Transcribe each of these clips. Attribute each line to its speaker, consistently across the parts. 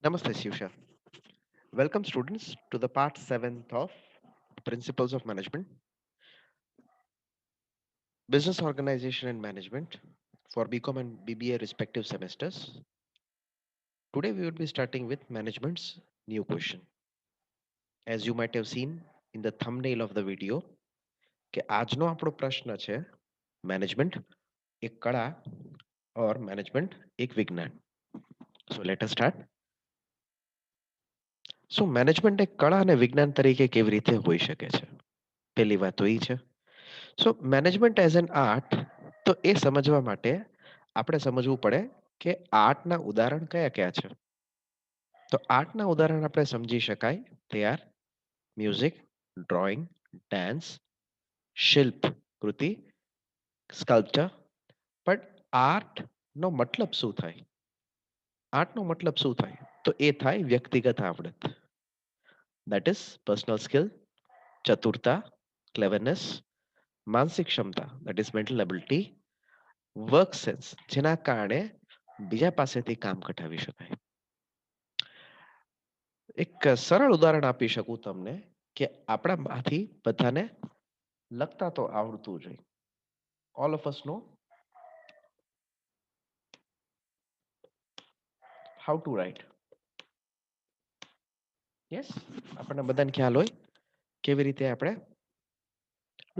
Speaker 1: Namaste, Shivsha. Welcome, students, to the part 7th of Principles of Management, Business Organization and Management for BCom and BBA respective semesters. Today, we will be starting with management's new question. As you might have seen in the thumbnail of the video, કે આજનો આપણો પ્રશ્ન છે management એક કળા or management એક વિજ્ઞાન. So let us start. So management એક કળા અને વિજ્ઞાન તરીકે કેવી રીતે હોઈ શકે છે? પહેલી વાત તો એ છે. સો મેનેજમેન્ટ એઝ એન આર્ટ તો એ સમજવા માટે આપણે સમજવું પડે કે આર્ટના ઉદાહરણ કયા કયા છે. તો આર્ટના ઉદાહરણ આપણે સમજી શકાય તે આર મ્યુઝિક, ડ્રોઈંગ, ડાન્સ, શિલ્પ કૃતિ, સ્કલ્પચર. પણ આર્ટનો મતલબ શું થાય? આર્ટનો મતલબ શું થાય? તો એ થાય વ્યક્તિગત આવડત. દેટ ઇઝ પર્સનલ સ્કિલ, ચતુરતા, ક્લેવરનેસ, માનસિક ક્ષમતા that is mental ability, work sense જેના કારણે બીજા પાસેથી કામ કઢાવી શકાય. એક સરળ ઉદાહરણ આપી શકું તમને કે આપણામાંથી બધાને લખતા તો આવડતું જોઈએ. All of us know how to write. Yes, આપણને બધાને ખ્યાલ હોય કેવી રીતે આપણે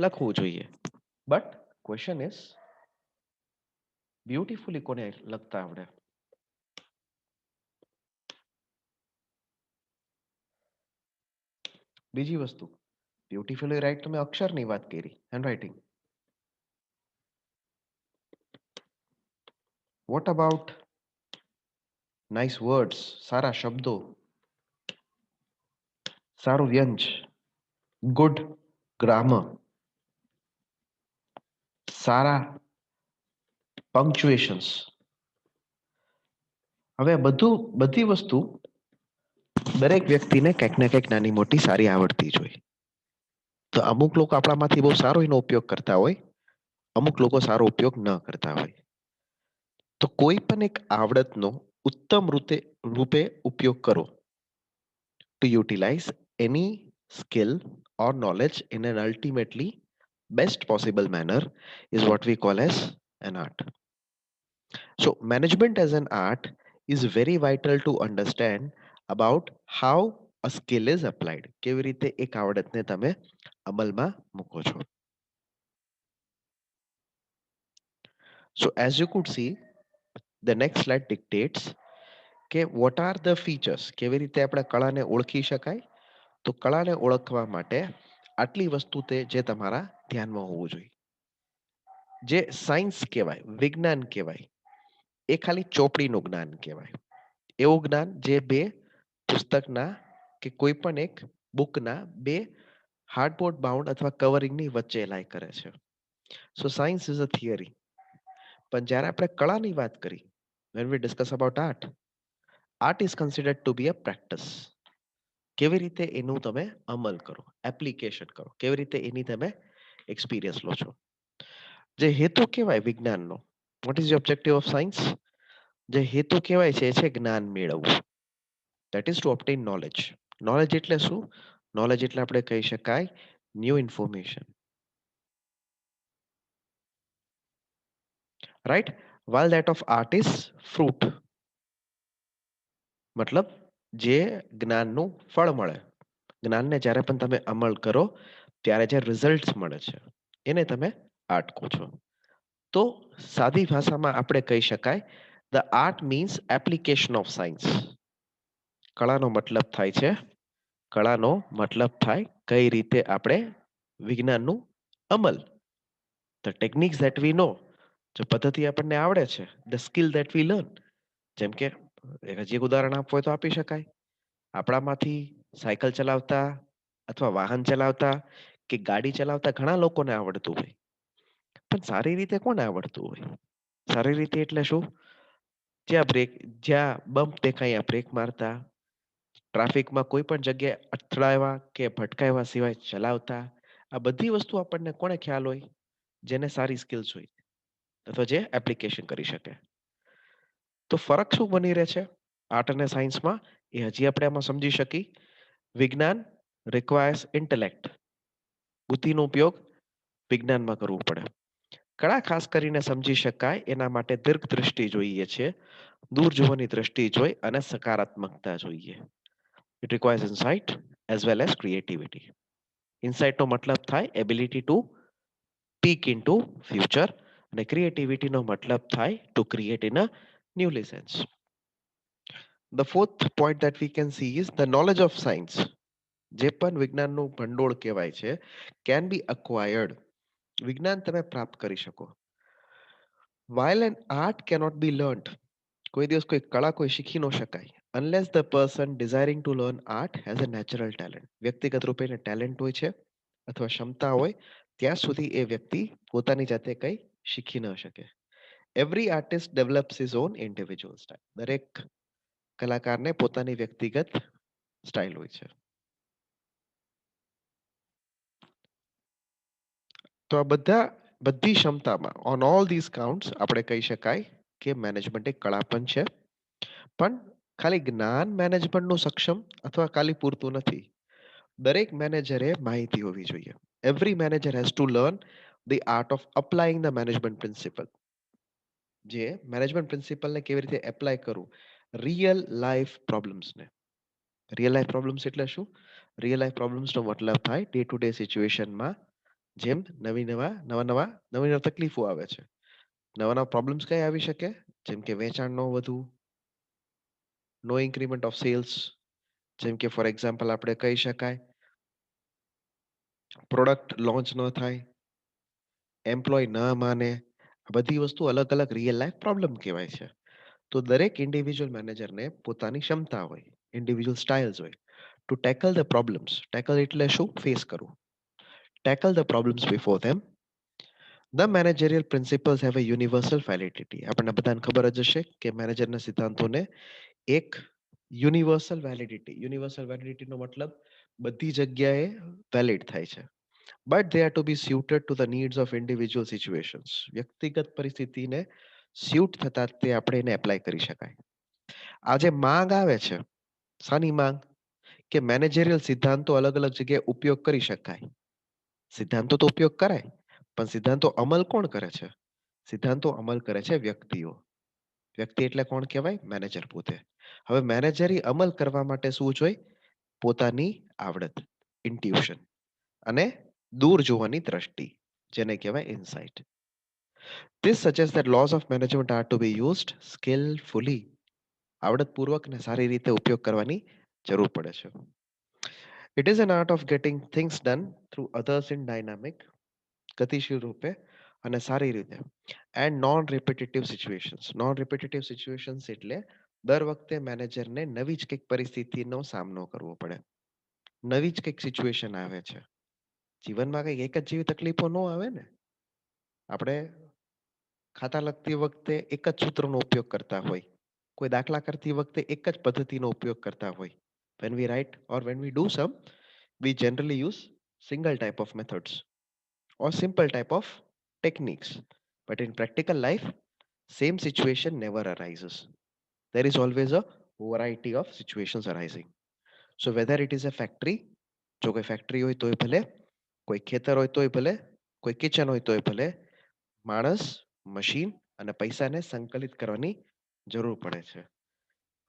Speaker 1: લખવું જોઈએ. બટ ક્વેશ્ચન ઇઝ બ્યુટીફુલી કોને લખતા આવડે? બીજી વસ્તુ, બ્યુટીફુલી રાઇટ તો મેં અક્ષરની વાત કરી, handwriting. What about nice words, સારા શબ્દો, સારું વ્યંજ, ગુડ ગ્રામર, સારા પંક્ચ્યુએશન્સ. હવે બધી વસ્તુ દરેક વ્યક્તિને ક્યાંક ને ક્યાંક નાની મોટી સારી આવડતી જ હોય. તો અમુક લોકો આપણામાંથી બહુ સારો એનો ઉપયોગ કરતા હોય, અમુક લોકો સારો ઉપયોગ ન કરતા હોય. તો કોઈ પણ એક આવડતનો ઉત્તમ રૂપે ઉપયોગ કરો. To utilize any skill or knowledge in an ultimately best possible manner is what we call as an art. So management as an art is very vital to understand about how a skill is applied. કેવી રીતે એક આવડતને તમે અમલમાં મૂકો છો. So as you could see, the next slide dictates કે what are the features, કેવી રીતે આપણે કળાને ઓળખી શકાય. તો કળાને ઓળખવા માટે આટલી વસ્તુ તે જે તમારા ધ્યાનમાં હોવું જોઈએ. જે સાયન્સ કહેવાય, વિજ્ઞાન કહેવાય, એ ખાલી ચોપડીનું જ્ઞાન કહેવાય. એવું જ્ઞાન જે બે પુસ્તકના કે કોઈ પણ એક બુકના બે હાર્ડબોર્ડ બાઉન્ડ અથવા કવરિંગની વચ્ચે લાય કરે છે. સો સાયન્સ ઇઝ અ થિયરી. પણ જ્યારે આપણે કળાની વાત કરી, when we discuss about art is considered to be a practice. કેવી રીતે એનું તમે અમલ કરો, એપ્લિકેશન કરો, કેવી રીતે એની તમે એક્સપિરિયન્સ લો છો. જે હેતુ કહેવાય વિજ્ઞાનનો, what is the objective of science? જે હેતુ કહેવાય છે એ છે જ્ઞાન મેળવવું. That is to obtain knowledge. Knowledge એટલે શું? નોલેજ એટલે આપણે કહી શકાય new information, right? while that of art is fruit. મતલબ જે જ્ઞાનનું ફળ મળે, જ્ઞાનને જ્યારે પણ તમે અમલ કરો ત્યારે જે રિઝલ્ટ મળે છે એને તમે આર્ટ કહો છો. તો સાદી ભાષામાં આપણે કહી શકાય the art means application of science. કળાનો મતલબ થાય છે, કળાનો મતલબ થાય કઈ રીતે આપણે વિજ્ઞાનનું અમલ, ધ ટેકનિક્સ ધેટ વી નો, જે પદ્ધતિ આપણને આવડે છે, the skill that we learn. જેમ કે હજી એક ઉદાહરણ આપવું હોય તો આપી શકાય. આપણામાંથી સાયકલ ચલાવતા અથવા વાહન ચલાવતા કે ગાડી ચલાવતા ઘણા લોકોને આવડતું હોય, પણ સારી રીતે કોને આવડતું હોય? સારી રીતે એટલે શું? જ્યાં બમ્પ દેખાય ત્યાં બ્રેક મારતા, ટ્રાફિકમાં કોઈ પણ જગ્યાએ અથડાવ્યા કે ભટકાવ્યા સિવાય ચલાવતા. આ બધી વસ્તુ આપણને કોને ખ્યાલ હોય? જેને સારી સ્કિલ્સ હોય અથવા જે એપ્લિકેશન કરી શકે. તો ફરક શું બની રહે છે? આર્ટ અને સાયન્સમાં એ હજી આપણે આમાં સમજી શકી વિજ્ઞાન રિક્વાયર્સ ઇન્ટેલેક્ટ, બુદ્ધિનો ઉપયોગ વિજ્ઞાનમાં કરવો પડે. કળા ખાસ કરીને સમજી શકાય એના માટે દીર્ઘ દ્રષ્ટિ જોઈએ છે, દૂર જોવાની દ્રષ્ટિ જોઈ અને સકારાત્મકતા જોઈએ. It requires insight as well as creativity. ઇનસાઇટનો મતલબ થાય ability to peek into future અને ક્રિએટિવિટીનો મતલબ થાય to create in a newly sense. The fourth point that we can see is the knowledge of science. જે પણ વિજ્ઞાનનું ભંડોળ કહેવાય છે કેન બી અક્વાયર્ડ. વિજ્ઞાન તમે પ્રાપ્ત કરી શકો. While an art cannot be learnt, કોઈ દિવસ કોઈ કળા કોઈ શીખી ન શકાય unless the person desiring to learn art has a natural talent. વ્યક્તિગત રૂપે એને ટેલેન્ટ હોય છે અથવા ક્ષમતા હોય ત્યાં સુધી એ વ્યક્તિ પોતાની જાતે કંઈ શીખી ન શકે. Every artist develops his own individual style. દરેક કલાકારને પોતાની વ્યક્તિગત સ્ટાઇલ હોય છે. તો આ બધી ક્ષમતામાં ઓન ઓલ ધીસ કાઉન્ટ્સ આપણે કહી શકાય કે મેનેજમેન્ટ એક કળા પણ છે, પણ ખાલી જ્ઞાન મેનેજમેન્ટનું સક્ષમ અથવા ખાલી પૂરતું નથી. દરેક મેનેજરે માહિતી હોવી જોઈએ. Every manager has to learn the art of applying the management principle. જે મેનેજમેન્ટ પ્રિન્સિપલને કેવી રીતે એપ્લાય કરવું રિયલ લાઈફ પ્રોબ્લેમ્સને. રિયલ લાઈફ પ્રોબ્લેમ્સ એટલે શું? રિયલ લાઈફ પ્રોબ્લેમ્સનો મતલબ થાય ડે ટુ ડે સિચ્યુએશનમાં જેમ નવી તકલીફો આવે છે. નવા પ્રોબ્લેમ્સ કઈ આવી શકે? જેમ કે વેચાણ ન વધવું, નો ઇન્ક્રીમેન્ટ ઓફ સેલ્સ, જેમ કે ફોર એક્ઝામ્પલ આપણે કહી શકાય પ્રોડક્ટ લોન્ચ ન થાય, એમ્પ્લોય ન માને. આ બધી વસ્તુ અલગ અલગ રિયલ લાઈફ પ્રોબ્લેમ કહેવાય છે. તો દરેક ઇન્ડિવિજ્યુઅલ મેનેજરને પોતાની ક્ષમતા હોય, ઇન્ડિવિજ્યુઅલ સ્ટાઇલ્સ હોય to tackle the problems. Tackle એટલે શું? ફેસ કરવું. Tackle the problems before them. The managerial principles have a universal validity. આપણને બધાને ખબર જ હશે કે મેનેજરના સિદ્ધાંતોને એક યુનિવર્સલ વેલિડિટીનો મતલબ બધી જગ્યાએ વેલિડ થાય છે. But they are to be suited to the needs of individual situations. વ્યક્તિગત પરિસ્થિતિને સ્યુટ થતા તે આપણે એને એપ્લાય કરી શકાય. આજે માંગ આવે છે, શાની માંગ? કે મેનેજરિયલ સિદ્ધાંતો અલગ અલગ જગ્યાએ ઉપયોગ કરી શકાય. સિદ્ધાંતો તો ઉપયોગ કરાય, પણ સિદ્ધાંતો અમલ કોણ કરે છે? સિદ્ધાંતો અમલ કરે છે વ્યક્તિઓ. વ્યક્તિ એટલે કોણ કહેવાય? મેનેજર પોતે. હવે મેનેજરી અમલ કરવા માટે શું જોઈએ? પોતાની આવડત, ઇન્ટ્યુશન અને દૂર જોવાની દ્રષ્ટિ, જેને કહેવાય insight. This suggests that laws of management are to be used skillfully. આવડતપૂર્વક ને સારી રીતે ઉપયોગ કરવાની જરૂર પડે છે. It is an art of getting things done through others in dynamic, ગતિશીલ રૂપે અને સારી રીતે and non repetitive situations. Non repetitive situations એટલે દર વખતે મેનેજરને નવી જ કંઈક પરિસ્થિતિનો સામનો કરવો પડે, નવી જ કંઈક સિચ્યુએશન આવે છે. જીવનમાં કંઈક એક જ જેવી તકલીફો ન આવે ને. આપણે ખાતા લખતી વખતે એક જ સૂત્રનો ઉપયોગ કરતા હોય, કોઈ દાખલા કરતી વખતે એક જ પદ્ધતિનો ઉપયોગ કરતા હોય. when we write or when we do some, we generally use single type of methods or simple type of techniques. But in practical life, same situation never arises. There is always a variety of situations arising. So whether it is a factory, જો કોઈ factory હોય તોય ભલે, કોઈ ખેતર હોય તોય ભલે, કોઈ કિચન હોય તોય ભલે, માણસ, મશીન અને પૈસાને સંકલિત કરવાની જરૂર પડે છે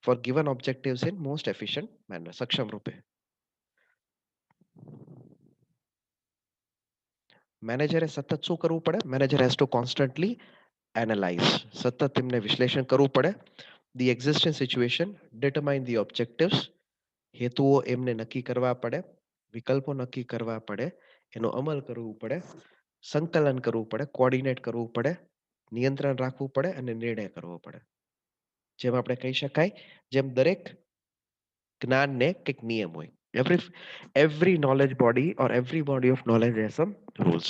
Speaker 1: for given objectives in most efficient manner, સક્ષમ રૂપે. મેનેજરે સતત શું કરવું પડે? Manager has to constantly analyse, સતત તેમને વિશ્લેષણ કરવું પડે. The existing situation, determine the objectives, હેતુઓ એમને નક્કી કરવા પડે, વિકલ્પો નક્કી કરવા પડે, એનો અમલ કરવું પડે, સંકલન કરવું પડે, કોઓર્ડિનેટ કરવું પડે, નિયંત્રણ રાખવું પડે અને નિર્ણય કરવો પડે. જેમ આપણે કહી શકાય જેમ દરેક જ્ઞાનને કંઈક નિયમ હોય. Every knowledge body or every body of knowledge has some rules.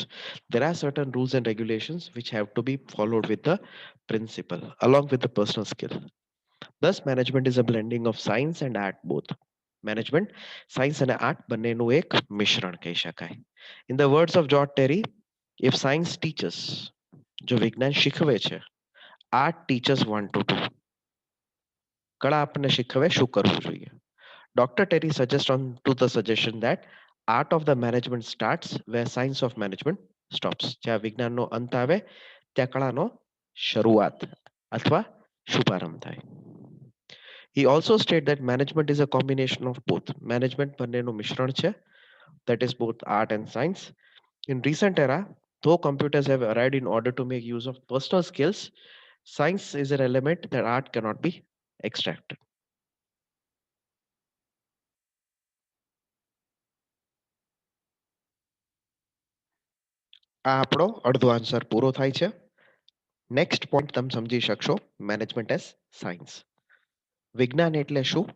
Speaker 1: There are certain rules and regulations which have to be followed with the principle along with the personal skill. Thus management is a blending of science and art both. Management science and art બંનેનું એક મિશ્રણ કહી શકાય. In the words of George Terry, if science teaches, જો વિજ્ઞાન શીખવે છે, art teaches one to do. કળા આપણને શીખવે શું કરવું જોઈએ. Dr. Terry suggests on to the suggestion that art of the management starts where science of management stops. જ્યાં વિજ્ઞાનનો અંત આવે ત્યાં કળાનો શરૂઆત અથવા શુભારંભ થાય. He also stated that management is a combination of both. Management બંનેનું મિશ્રણ છે. That is both art and science. In recent era, though computers have arrived in order to make use of personal skills, science is an element that art cannot be extracted. આ આપણો અડધો answer પૂરો થાય છે. Next point તમે સમજી શકશો management as science. વિજ્ઞાન એટલે શું?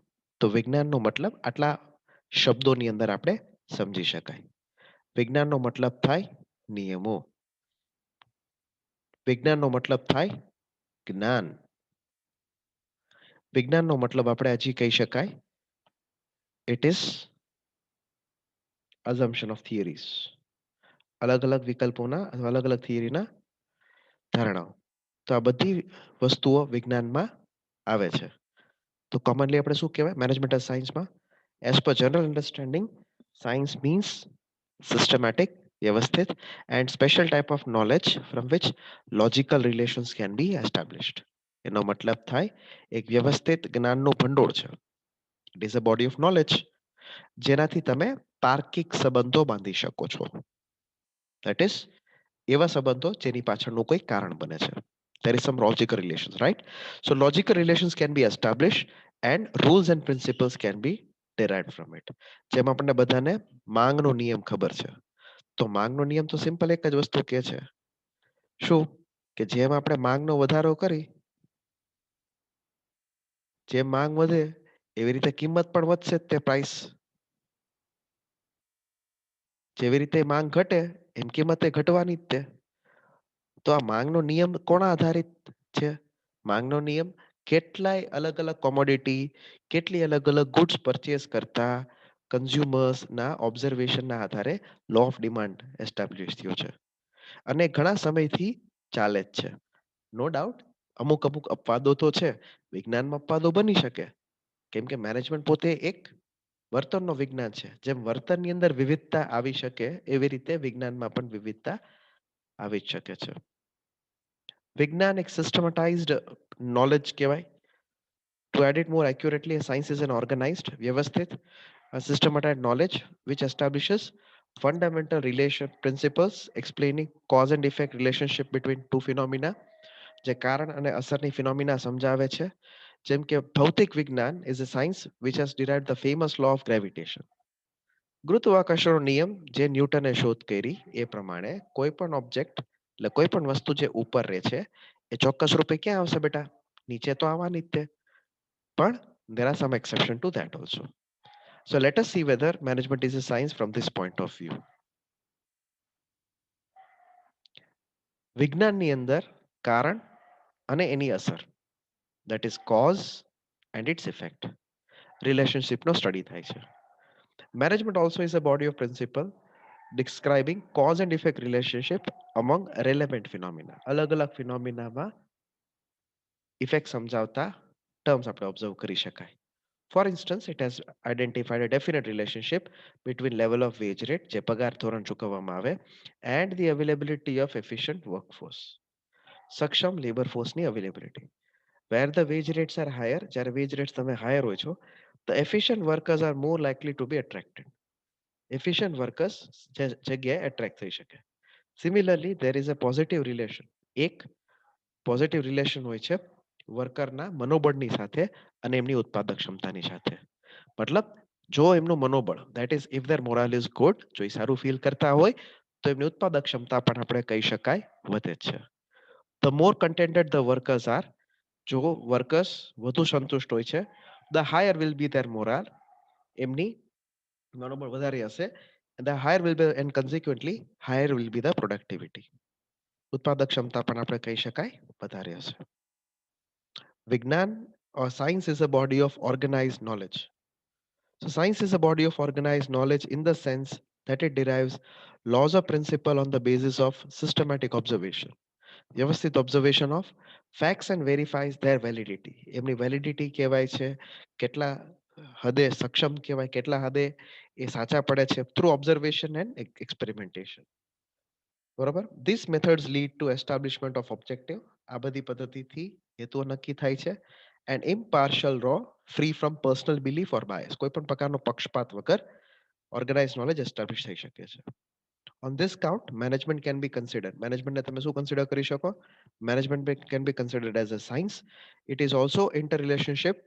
Speaker 1: તો વિજ્ઞાનનો મતલબ આટલા શબ્દોની અંદર આપણે સમજી શકાય. વિજ્ઞાનનો મતલબ થાય નિયમો. વિજ્ઞાનનો મતલબ થાય જ્ઞાન. વિજ્ઞાનનો મતલબ આપણે હજી કહી શકાય it is assumption of theories. અલગ અલગ વિકલ્પોના અથવા અલગ અલગ થિયરીના ધારણાઓ. તો આ બધી વસ્તુઓ વિજ્ઞાનમાં આવે છે. તો કોમનલી આપણે શું કહેવાય મેનેજમેન્ટ ઓફ સાયન્સમાં? As per general understanding, science means systematic, વ્યવસ્થિત and special type of knowledge from which logical relations can be established. એનો મતલબ થાય એક વ્યવસ્થિત જ્ઞાનનું ભંડોળ છે. It is a body of knowledge જેનાથી તમે તાર્કિક સંબંધો બાંધી શકો છો. દેટ ઇઝ એવા સંબંધો જેની પાછળનું કોઈ કારણ બને છે. There is some logical relations, right? So logical relations can be established and rules and principles can be derived from it. જેમ આપણને બધાને માંગનો નિયમ ખબર છે. તો માંગનો નિયમ તો સિમ્પલ એક જ વસ્તુ કહે છે શું કે જેમ આપણે માંગનો વધારો કરી જેમ માંગ વધે એવી રીતે કિંમત પણ વધશે તે પ્રાઇસ. જેવી રીતે માંગ ઘટે એમ કિંમતે ઘટવાની જ તે. તો આ માંગનો નિયમ કોના આધારિત છે? માંગનો નિયમ કેટલાય અલગ અલગ કોમોડિટી, કેટલી અલગ અલગ ગુડ્સ પરચેસ કરતા કન્ઝ્યુમર્સ ના ઓબ્ઝર્વેશન ના આધારે લો ઓફ ડિમાન્ડ એસ્ટાબ્લિશ થયો છે અને ઘણા સમયથી ચાલે જ છે. નો ડાઉટ અમુક અમુક અપવાદો તો છે. વિજ્ઞાનમાં અપવાદો બની શકે કેમ કે મેનેજમેન્ટ પોતે એક વર્તનનો વિજ્ઞાન છે. જેમ વર્તનની અંદર વિવિધતા આવી શકે એવી રીતે વિજ્ઞાનમાં પણ વિવિધતા આવી જ શકે છે. વિજ્ઞાન એક સિસ્ટમેટાઇઝ્ડ નોલેજ કહેવાય. To add it more accurately, science is an organized, વ્યવસ્થિત, a systematized knowledge which establishes fundamental relation principles explaining cause and effect relationship between two phenomena. જે કારણ અને અસરની ફિનોમિના સમજાવે છે. જેમ કે ભૌતિક વિજ્ઞાન is a science which has derived the famous law of gravitation. ગુરુત્વાકર્ષણનો નિયમ જે ન્યૂટને શોધ કરી એ પ્રમાણે કોઈ પણ ઓબ્જેક્ટ એટલે કોઈ પણ વસ્તુ જે ઉપર રહે છે એ ચોક્કસ રૂપે ક્યાં આવશે બેટા? નીચે તો આવવાની જ તે. પણ there are some exception to that also. So let us see whether management is a science from this point of view. વિજ્ઞાનની અંદર કારણ અને એની અસર that is cause and its effect relationship નો સ્ટડી થાય છે. Management also is a body of principle describing cause and effect relationship among relevant phenomena. અલગ અલગ ફિનોમિનામાં ઇફેક્ટ સમજાવતા ટર્મ્સ આપણે ઓબ્ઝર્વ કરી શકાય. For instance, it has identified a definite relationship between level of wage rate જે પગાર ધોરણ ચૂકવવામાં આવે and the availability of efficient workforce. સક્ષમ લેબર ફોર્સની availability. Where the wage rates are higher, જ્યારે wage rates તમે higher હોય છો, the efficient workers are more likely to be attracted. Efficient workers જગ્યાએ attract થઈ શકે. Similarly, there is a positive relation. એક પોઝિટિવ રિલેશન હોય છે વર્કરના મનોબળની સાથે અને એમની ઉત્પાદક ક્ષમતાની સાથે. મતલબ જો એમનું મનોબળ that is if their morale is good, જો એ સારું ફીલ કરતા હોય તો એમની ઉત્પાદક ક્ષમતા પણ આપણે કહી શકાય વધે છે. The more contented the workers are, જો વર્કર્સ વધુ સંતુષ્ટ હોય છે, the higher will be their morale, એમની મનોબળ વધારે હશે, and the higher will be and consequently higher will be the productivity. ઉત્પાદક ક્ષમતા પણ આપણે કહી શકાય વધારે હશે. વિજ્ઞાન or science is a body of organized knowledge. So science is a body of organized knowledge in the sense that it derives laws of principle on the basis of systematic observation. વ્યવસ્થિત observation of facts and verifies their validity. એમની validity કહેવાય છે, કેટલા હદે સક્ષમ કહેવાય, કેટલા હદે એ સાચા પડે છે થ્રુ ઓબ્ઝર્વેશન એન્ડ એક્સપેરિમેન્ટેશન. બરોબર. This methods lead to establishment of objective. આ બધી પદ્ધતિથી હેતુઓ નક્કી થાય છે. And impartial row, free from personal belief or bias. કોઈ પણ પ્રકારનો પક્ષપાત વગર ઓર્ગેનાઇઝ નોલેજ એસ્ટાબ્લિશ થઈ શકે છે. On this count, management can be considered. Management ને તમે શું કન્સિડર કરી શકો? Management can be considered as a science. It is also interrelationship.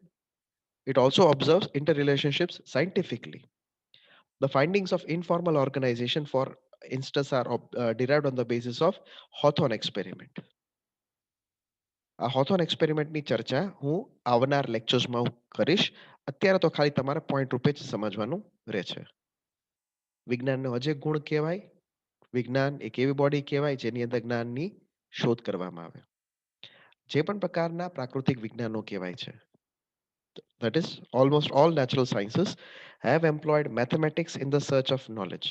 Speaker 1: It also observes interrelationships scientifically. The findings of informal organization, for instance, are derived on the basis of Hawthorne experiment. આ હોથોન એક્સપેરિમેન્ટની ચર્ચા હું આવનાર લેક્ચર્સમાં હું કરીશ. અત્યારે તો ખાલી તમારે પોઈન્ટ રૂપે જ સમજવાનું રહે છે. વિજ્ઞાનનો હજે ગુણ કહેવાય. વિજ્ઞાન એક એવી બોડી કહેવાય જેની અંદર જ્ઞાનની શોધ કરવામાં આવે. જે પણ પ્રકારના પ્રાકૃતિક વિજ્ઞાનો કહેવાય છે, that is almost all natural sciences have employed mathematics in the search of knowledge.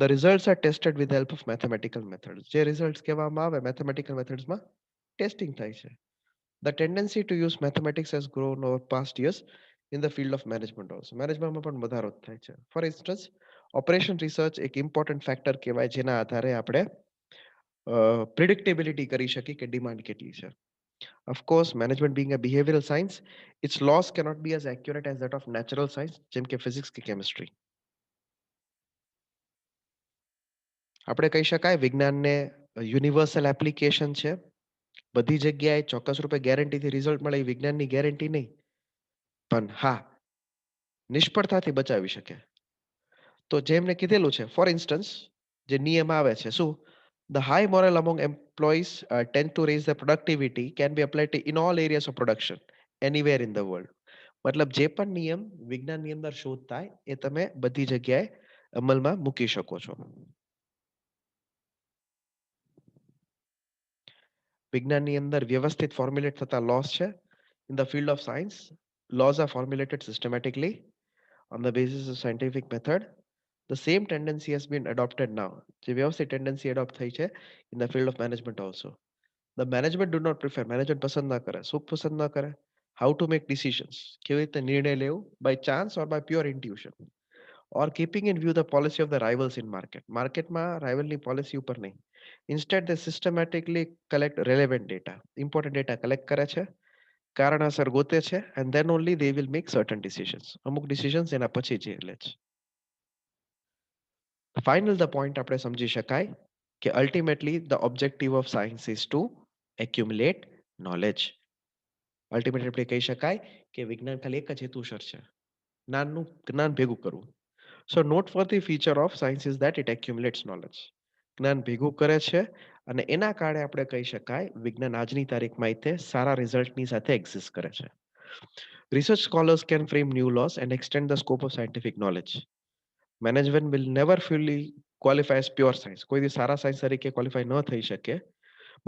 Speaker 1: The results are tested with the help of mathematical methods. જે રિઝલ્ટ્સ કહેવામાં આવે મેથેમેટિકલ મેથડ્સમાં ટેસ્ટિંગ થાય છે. The tendency to use mathematics has grown over past years in the field of management also. મેનેજમેન્ટમાં પણ વધારો થાય છે. ફોર ઇન્સ્ટન્સ, ઓપરેશન રિસર્ચ એક ઇમ્પોર્ટન્ટ ફેક્ટર કહેવાય જેના આધારે આપણે પ્રિડિક્ટેબિલિટી કરી શકીએ કે ડિમાન્ડ કેટલી છે. Of course, management being a behavioral science, its laws cannot be as accurate as that of natural science, જેમ કે ફિઝિક્સ કે કેમિસ્ટ્રી. આપણે કહી શકાય વિજ્ઞાનને યુનિવર્સલ એપ્લિકેશન છે. બધી જગ્યાએ ચોક્કસ રૂપે ગેરંટીથી રિઝલ્ટ મળે એ વિજ્ઞાનની ગેરંટી નહીં, પણ હા નિષ્ફળતાથી બચાવી શકે. તો જેમને કીધેલું છે, ફોર ઇન્સ્ટન્સ જે નિયમ આવે છે શું, the high moral among employees tend to raise the productivity can be applied to in all areas of production anywhere in the world. મતલબ જે પણ નિયમ વિજ્ઞાનની અંદર શોધ થાય એ તમે બધી જગ્યાએ અમલમાં મૂકી શકો છો. વિજ્ઞાનની અંદર વ્યવસ્થિત ફોર્મ્યુલેટ થતા લોસ છે. In the field of science, laws are formulated systematically on the basis of scientific method. The same tendency has been adopted now. જે વ્યવસ્થિત ટેન્ડન્સી એડોપ્ટ થઈ છે in the field of management also. The management do not prefer, management પસંદ ના કરે. શું પસંદ ના કરે? How to make decisions, કેવી રીતે નિર્ણય લેવું, by chance or by pure intuition, or keeping in view the policy of the rivals in market. માર્કેટમાં રાઇવલની પોલિસી ઉપર નહીં. Instead, they systematically collect relevant data. Important data collect કરે છે, કારણસર ગોતે છે, and then only they will make certain decisions. અમુક decisions એના પછી જે લે છે. Final the point આપણે સમજી શકાય કે ultimately the objective of science is to accumulate knowledge. Ultimately આપણે કહી શકાય કે વિજ્ઞાન ખાલી એક જ હેતુસર છે, જ્ઞાનનું જ્ઞાન ભેગું કરવું. So noteworthy feature of science is that it accumulates knowledge. જ્ઞાન ભેગું કરે છે અને એના કારણે આપણે કહી શકાય વિજ્ઞાન આજની તારીખમાં તે સારા રિઝલ્ટની સાથે એક્ઝિસ્ટ કરે છે. Research scholars can frame new laws and extend the scope of scientific knowledge. Management will never fully qualify as pure science. કોઈ દી સારા સાયન્સ તરીકે ક્વોલિફાય ન થઈ શકે,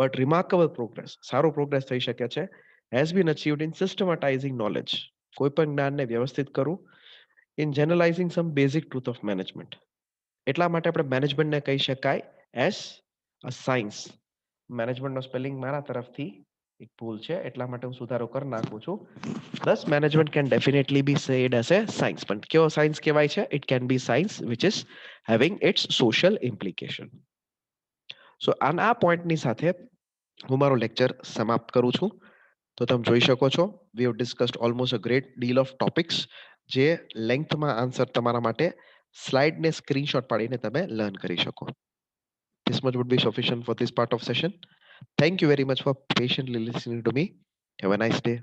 Speaker 1: but remarkable progress, સારો પ્રોગ્રેસ થઈ શકે છે, has been achieved in systematizing knowledge. કોઈ પણ જ્ઞાનને વ્યવસ્થિત કરવું, in generalizing some basic truth of management. એટલા માટે આપણે મેનેજમેન્ટને કહી શકાય એઝ અ સાયન્સ. મેનેજમેન્ટનો સ્પેલિંગ મારા તરફથી એક ભૂલ છે એટલા માટે હું સુધારો કરી નાખું છું. Thus management can definitely be said as a science. પણ કેવો સાયન્સ કહેવાય છે? It can be science which is having its social implication. સો આ પોઈન્ટની સાથે હું મારો લેક્ચર સમાપ્ત કરું છું. તો તમે જોઈ શકો છો we have discussed almost a great deal of topics, જે લેન્થમાં આન્સર તમારા માટે સ્લાઇડને સ્ક્રીનશોટ પાડીને તમે લર્ન કરી શકો. This much would be sufficient for this part of session. Thank you very much for patiently listening to me. Have a nice day.